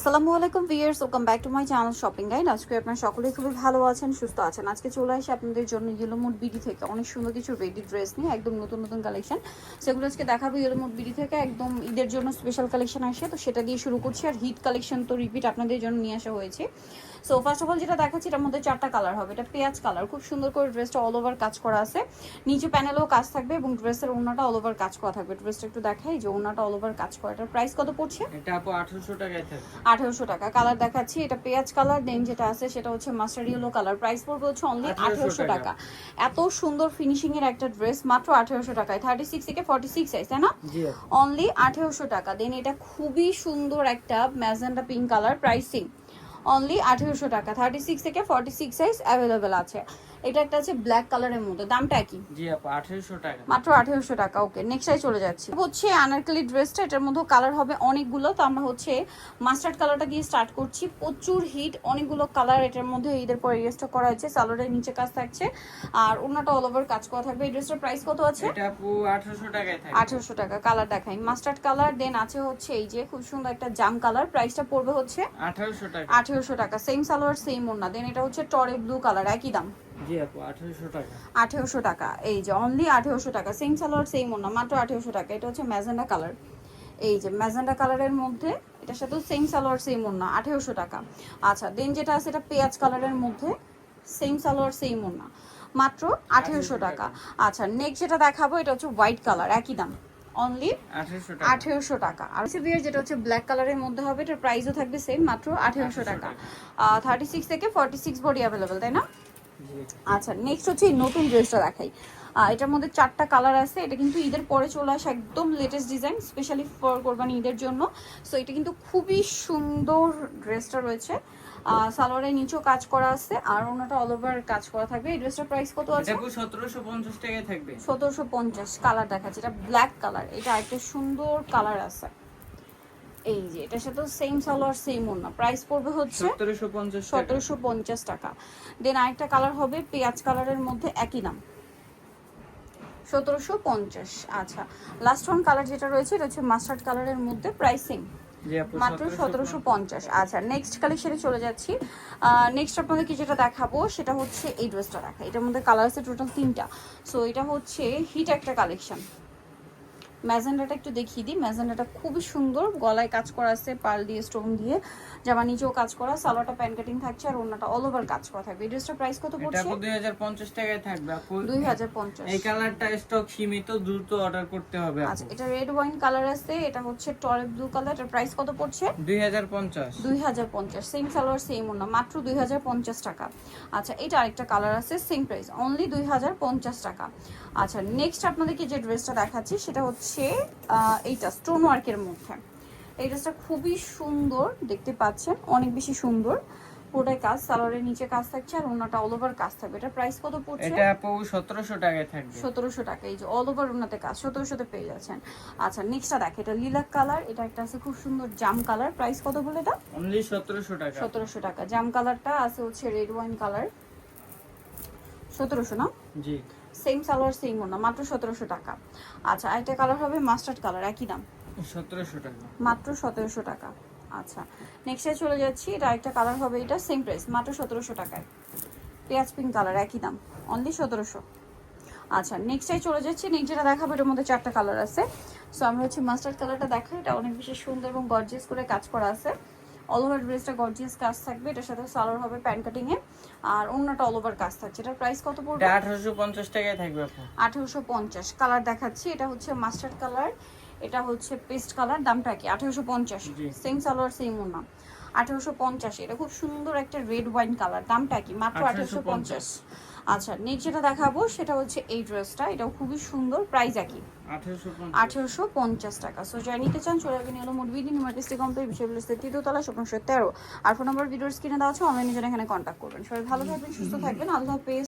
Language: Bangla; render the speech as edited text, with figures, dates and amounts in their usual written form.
আসসালামু আলাইকুম viewers, welcome back to my channel shopping guide. আজকে আপনারা সকলেই খুবই ভালো আছেন, সুস্থ আছেন। আজকে চলে আসি আপনাদের জন্য ইয়েলো মুড বিডি থেকে অনেক সুন্দর কিছু রেডি ড্রেস নিয়ে, একদম নতুন নতুন কালেকশন। সেগুলো আজকে দেখাবো ইয়েলো মুড বিডি থেকে, একদম ঈদের জন্য স্পেশাল কালেকশন আসে, তো সেটা দিয়ে শুরু করছি। আর হিট কালেকশন তো রিপিট আপনাদের জন্য নিয়ে আসা হয়েছে। সো ফার্স্ট অফ অল যেটা দেখাচ্ছি, এটার মধ্যে 4টা কালার হবে। এটা পেঁয়াজ কালার, খুব সুন্দর করে ড্রেসটা অল ওভার কাজ করা আছে, নিচে প্যানেলেও কাজ থাকবে এবং ড্রেসের ওড়নাটা অল ওভার কাজ করা থাকবে। ড্রেসটা একটু দেখাই, যে ওড়নাটা অল ওভার কাজ করা। এটার প্রাইস কত পড়ছে? এটা আপু 1800 টাকায় থাকবে। 1800 টাকা। কালার দেখাচ্ছি, এটা পেঁয়াজ কালার, দেন যেটা আছে সেটা হচ্ছে মাস্টার্ড ইয়েলো কালার। প্রাইস পড়বে হচ্ছে অনলি 1800 টাকা। এত সুন্দর ফিনিশিং এর একটা ড্রেস মাত্র 1800 টাকায়। 36 থেকে 46 সাইজ, তাই না? জি অনলি 1800 টাকা। দেন এটা খুবই সুন্দর একটা magenta pink colour, pricing only 1800 টাকা। 36 থেকে 46 সাইজ অ্যাভেলেবেল আছে। এটা একটা আছে ব্ল্যাক কালারের মধ্যে, দামটা কি? জি আপু 1800 টাকা। মাত্র 1800 টাকা। ওকে, নেক্সটে চলে যাচ্ছি। হচ্ছে আনারকলি ড্রেসটা, এটার মধ্যে কালার হবে অনেকগুলো, তো আমরা হচ্ছে মাস্টার্ড কালারটা দিয়ে স্টার্ট করছি। প্রচুর হিট, অনেকগুলো কালার এটার মধ্যে ঈদের পরে রিস্টক করা হয়েছে। সালোয়ারের নিচে কাজ থাকছে আর ওন্নাটা অল ওভার কাজ করা থাকবে। এই ড্রেসটার প্রাইস কত আছে? এটা আপু 1800 টাকায় থাকবে। 1800 টাকা। কালার দেখাই, মাস্টার্ড কালার, দেন আছে হচ্ছে এই যে খুব সুন্দর একটা জাম কালার। প্রাইসটা পড়বে হচ্ছে 1800 টাকা। 1800 টাকা। সেম সালোয়ার সেম ওন্না। দেন এটা হচ্ছে টরে ব্লু কালার, একই দাম জি আপু 1800 টাকা। 1800 টাকা। এই যে অনলি 1800 টাকা। সেম সালোয়ার সেম ওন্না, মাত্র 1800 টাকা। এটা হচ্ছে ম্যাজেন্ডা কালার, এই যে ম্যাজেন্ডা কালারের মধ্যে, এটার সাথে সেম সালোয়ার সেম ওন্না, 1800 টাকা। আচ্ছা, দেন যেটা আছে এটা পেঁয়াজ কালারের মধ্যে, সেম সালোয়ার সেম ওন্না, মাত্র 1800 টাকা। আচ্ছা, নেক্সট যেটা দেখাবো এটা হচ্ছে হোয়াইট কালার, একই দাম অনলি 1800 টাকা। 1800 টাকা। আর সিভিয়ার যেটা হচ্ছে ব্ল্যাক কালারের মধ্যে হবে, এটার প্রাইসও থাকবে সেম, মাত্র 1800 টাকা। 36 থেকে 46 বডি অ্যাভেলেবেল, তাই না? জি আচ্ছা, নেক্সট হচ্ছে এই নতুন ড্রেসটা দেখাই। এটার মধ্যে 4টা কালার আছে। এটা কিন্তু ঈদের পরে চলে আসে, একদম লেটেস্ট ডিজাইন, স্পেশালি ফর কোরবানি ঈদের জন্য। সো এটা কিন্তু খুবই সুন্দর ড্রেসটা রয়েছে। সালোয়ারের নিচেও কাজ করা আছে আর ওনাটা অল ওভার কাজ করা থাকবে। এই ড্রেসটার প্রাইস কত আছে? এটা আপু 1750 টাকায় থাকবে। 1750। কালার দেখাচ্ছে, এটা ব্ল্যাক কালার, এটা একটা সুন্দর কালার আছে। এই যে এটার সাথে সেম সালোয়ার সেম ওন্না, প্রাইস পড়বে হচ্ছে 1750 টাকা। 1750 টাকা। দেন আরেকটা কালার হবে পেঁয়াজ কালারের মধ্যে, একই দাম 1750। আচ্ছা, লাস্ট ওয়ান কালার যেটা রয়েছে এটা হচ্ছে মাস্টার্ড কালারের মধ্যে, প্রাইসিং জি আপু মাত্র 1750। আচ্ছা, নেক্সট কালেকশনে চলে যাচ্ছি। নেক্সট আপনাদেরকে যেটা দেখাবো সেটা হচ্ছে এই ড্রেসটা দেখা। এটার মধ্যে কালার আছে টোটাল 3টা। সো এটা হচ্ছে হিট একটা কালেকশন। ম্যাজেন্ডাটা একটু দেখিয়ে দিই। ম্যাজেন্ডাটা খুবই সুন্দর, গলায় কাজ করা আছে পার্ল দিয়ে, স্টোন দিয়ে, জামা নিচেও কাজ করা, সালোয়ারটা প্যান কাটিং থাকছে আর ওন্নাটা অল ওভার কাজ করা থাকবে। এই ড্রেসটার প্রাইস কত এটা পড়ছে? আপু 2050 টাকায় থাকবে আপু। 2050। এই কালারটা স্টক সীমিত, দ্রুত অর্ডার করতে হবে আচ্ছা, আপু। এটা রেড ওয়াইন কালার আছে, এটা হচ্ছে টরে ব্লু কালার। এটার প্রাইস কত পড়ছে? 2050। 2050। সেম সালোয়ার সেম ওন্না, মাত্র 2050 টাকা। আচ্ছা, এটা আরেকটা কালার আছে, সেম প্রাইস অনলি 2050 টাকা। আচ্ছা, নেক্সট আপনাদেরকে যে ড্রেসটা দেখাচ্ছি সেটা হচ্ছে এইটা স্টোন ওয়ার্কের মধ্যে। এই ড্রেসটা খুবই সুন্দর, দেখতে পাচ্ছেন অনেক বেশি সুন্দর। পুরোটাই কাজ, সালোয়ারের নিচে কাজ থাকছে আর ওন্নাটা অল ওভার কাজ থাকবে। এটা প্রাইস কত পড়ছে? এটা আপু 1700 টাকায় থাকবে। 1700 টাকা। এই যে অল ওভার ওন্নাতে কাজ, 1700-তে পেয়ে যাচ্ছেন। আচ্ছা, নেক্সটটা দেখ, এটা লিলাক কালার, এটা একটা আছে খুব সুন্দর জাম কালার। প্রাইস কত বলে এটা? অনলি 1700 টাকা। 1700 টাকা। জাম কালারটা আছে হচ্ছে রেড ওয়াইন কালার, 1700 না? জি সেম সালোয়ার সেম ওন্না, মাত্র 1700 টাকা। আচ্ছা, আরেকটা কালার হবে মাস্টার্ড কালার, একই দাম 1700 টাকা। মাত্র 1700 টাকা। আচ্ছা, নেক্সটে চলে যাচ্ছি। এটা আরেকটা কালার হবে, এটা সেম প্রাইস, মাত্র 1700 টাকায়। পেঁয়াজ পিঙ্ক কালার, একই দাম অনলি 1700। আচ্ছা, নেক্সটে চলে যাচ্ছি। নেক্সট যেটা দেখাবো এটার মধ্যে 4টা কালার আছে। সো আমরা হচ্ছে মাস্টার্ড কালারটা দেখাই। এটা অনেক বেশি সুন্দর এবং গর্জিয়াস করে কাজ করা আছে। অল ওভার ড্রেসটা গর্জিয়াস কাজ থাকবে, এটার সাথে সালোয়ার হবে প্যান্ট কাটিং এ আর ওন্নাটা অল ওভার কাজ থাকছে। এটার প্রাইস কত পড়বে? এটা 1850 টাকায় থাকবে আপু। 1850। কালার দেখাচ্ছি, এটা হচ্ছে মাস্টার্ড কালার, এটা হচ্ছে পেস্ট কালার। দামটা কি? 1850। জি। সেম সালোয়ার সেম ওন্না, 1850। এটা খুব সুন্দর একটা রেড ওয়াইন কালার। দামটা কি? মাত্র 1850। আচ্ছা, নেক্সট যেটা দেখাবো সেটা হচ্ছে এই ড্রেসটা, এটাও খুবই সুন্দর, প্রাইস একই 1850 টাকা। সো যারা নিতে চান চলে যাবেন হলো মুডবিডি নিউমার্টিস্টি কমপ্লেক্স, বিষয়গুলো 13 স্বপ্ন 13। আর ফোন নাম্বার ভিডিওর স্ক্রিনে দেওয়া আছে, অনলাইনে জন্য এখানে কন্ট্যাক্ট করবেন। সবাই ভালো থাকবেন, সুস্থ থাকবেন, আল্লাহ হাফেজ।